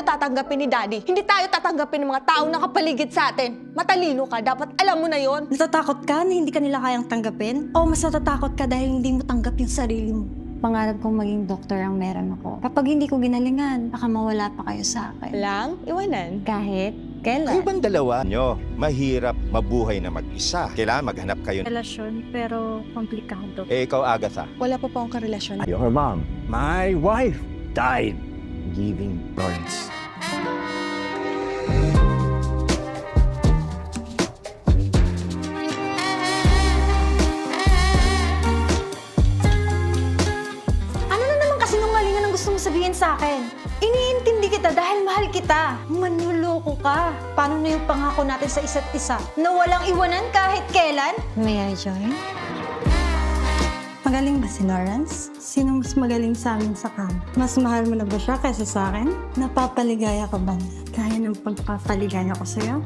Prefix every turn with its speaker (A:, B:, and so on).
A: tatanggapin ni Daddy. Hindi tayo tatanggapin ng mga taong nakapaligid sa atin. Matalino ka, dapat alam mo na yon.
B: Natatakot ka na hindi ka nila kayang tanggapin? O mas natatakot ka dahil hindi mo tanggap yung sarili mo?
C: Pangarap kong maging doktor ang meron ako. Kapag hindi ko ginalingan, baka mawala pa kayo sa akin.
A: Lang, iwanan.
C: Kahit
D: Kayo
C: kailan.
D: bang dalawa nyo, mahirap mabuhay na mag-isa? Kailangan maghanap kayo.
B: Relasyon, pero komplikado.
D: Ikaw, Agatha.
A: Wala pa po akong karelasyon.
E: Your mom, my wife, died giving Lawrence.
B: Ano na naman kasinungalingan ang gusto mo sabihin sa akin? Iniintindi kita dahil mahal kita. Manluloko ka. Paano na yung pangako natin sa isa't isa? Na walang iwanan kahit kailan?
C: May I join?
B: Magaling ba si Lawrence? Sino mas magaling sa amin sa kama? Mas mahal mo na ba siya kaysa sa akin? Napapaligaya ka ba niya? Kaya ng pagpapaligaya ko sa'yo?